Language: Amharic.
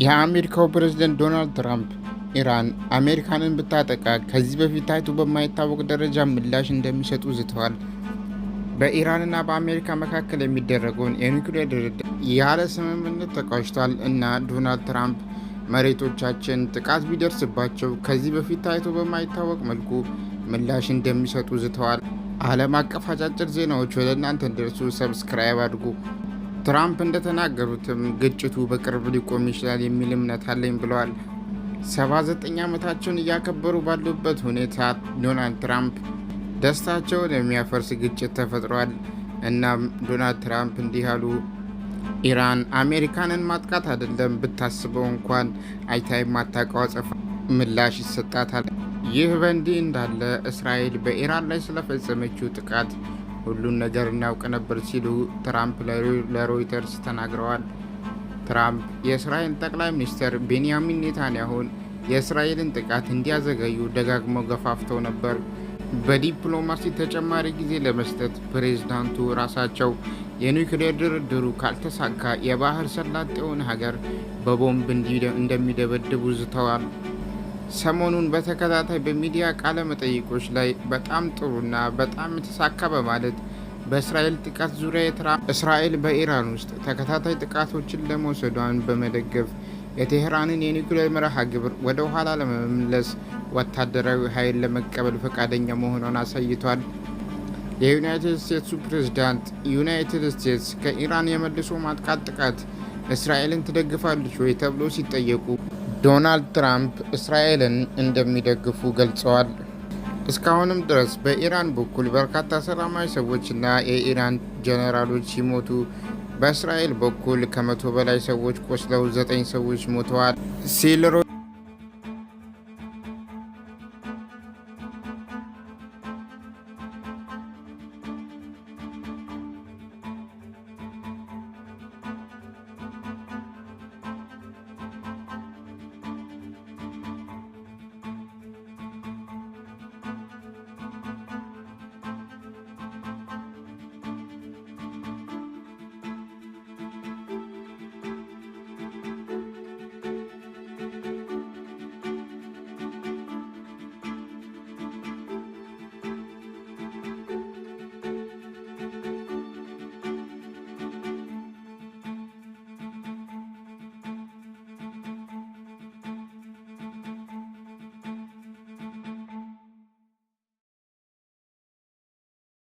የአሜሪካው ፕሬዝደንት ዶናልድ ትራምፕ ኢራን አሜሪካንን ብታጠቃ ከዚህ በፊት ታይቶ በማይታወቅ ደረጃ ምላሽ እንደሚሰጡ ዝተዋል። በኢራንና በአሜሪካ መካከል የሚደረገውን የኒውክሌር ድርድር ያለ ስምምነት ተቋጭቷል እና ዶናልድ ትራምፕ መሬቶቻችን ጥቃት ቢደርስባቸው ከዚህ በፊት ታይቶ በማይታወቅ መልኩ ምላሽ እንደሚሰጡ ዝተዋል። ዓለም አቀፍ አጫጭር ዜናዎች ወደ እናንተ እንዲደርሱ ሰብስክራይብ አድርጉ። ትራምፕ እንደተናገሩትም ግጭቱ በቅርብ ሊቆም ይችላል የሚል እምነት አለኝ ብለዋል። 79 ዓመታቸውን እያከበሩ ባሉበት ሁኔታ ዶናልድ ትራምፕ ደስታቸውን የሚያፈርስ ግጭት ተፈጥሯል። እናም ዶናልድ ትራምፕ እንዲህ አሉ። ኢራን አሜሪካንን ማጥቃት አይደለም ብታስበው እንኳን አይታ የማታውቀው አጸፋ ምላሽ ይሰጣታል። ይህ በእንዲህ እንዳለ እስራኤል በኢራን ላይ ስለፈጸመችው ጥቃት ሁሉን ነገር እናውቅ ነበር ሲሉ ትራምፕ ለሮይተርስ ተናግረዋል። ትራምፕ የእስራኤል ጠቅላይ ሚኒስትር ቤንያሚን ኔታንያሁን የእስራኤልን ጥቃት እንዲያዘገዩ ደጋግመው ገፋፍተው ነበር። በዲፕሎማሲ ተጨማሪ ጊዜ ለመስጠት ፕሬዝዳንቱ ራሳቸው የኒውክሌር ድርድሩ ካልተሳካ የባህር ሰላጤውን ሀገር በቦምብ እንደሚደበድቡ ዝተዋል። ሰሞኑን በተከታታይ በሚዲያ ቃለ መጠይቆች ላይ በጣም ጥሩና በጣም የተሳካ በማለት በእስራኤል ጥቃት ዙሪያ እስራኤል በኢራን ውስጥ ተከታታይ ጥቃቶችን ለመውሰዷን በመደገፍ የቴህራንን የኒውክሌር መርሃ ግብር ወደ ኋላ ለመመለስ ወታደራዊ ኃይል ለመቀበል ፈቃደኛ መሆኗን አሳይቷል። የዩናይትድ ስቴትሱ ፕሬዝዳንት ዩናይትድ ስቴትስ ከኢራን የመልሶ ማጥቃት ጥቃት እስራኤልን ትደግፋለች ወይ ተብሎ ሲጠየቁ ዶናልድ ትራምፕ እስራኤልን እንደሚደግፉ ገልጸዋል። እስካሁንም ድረስ በኢራን በኩል በርካታ ሰላማዊ ሰዎችና የኢራን ጄኔራሎች ሲሞቱ በእስራኤል በኩል ከ100 በላይ ሰዎች ቆስለው 9 ሰዎች ሞተዋል ሲል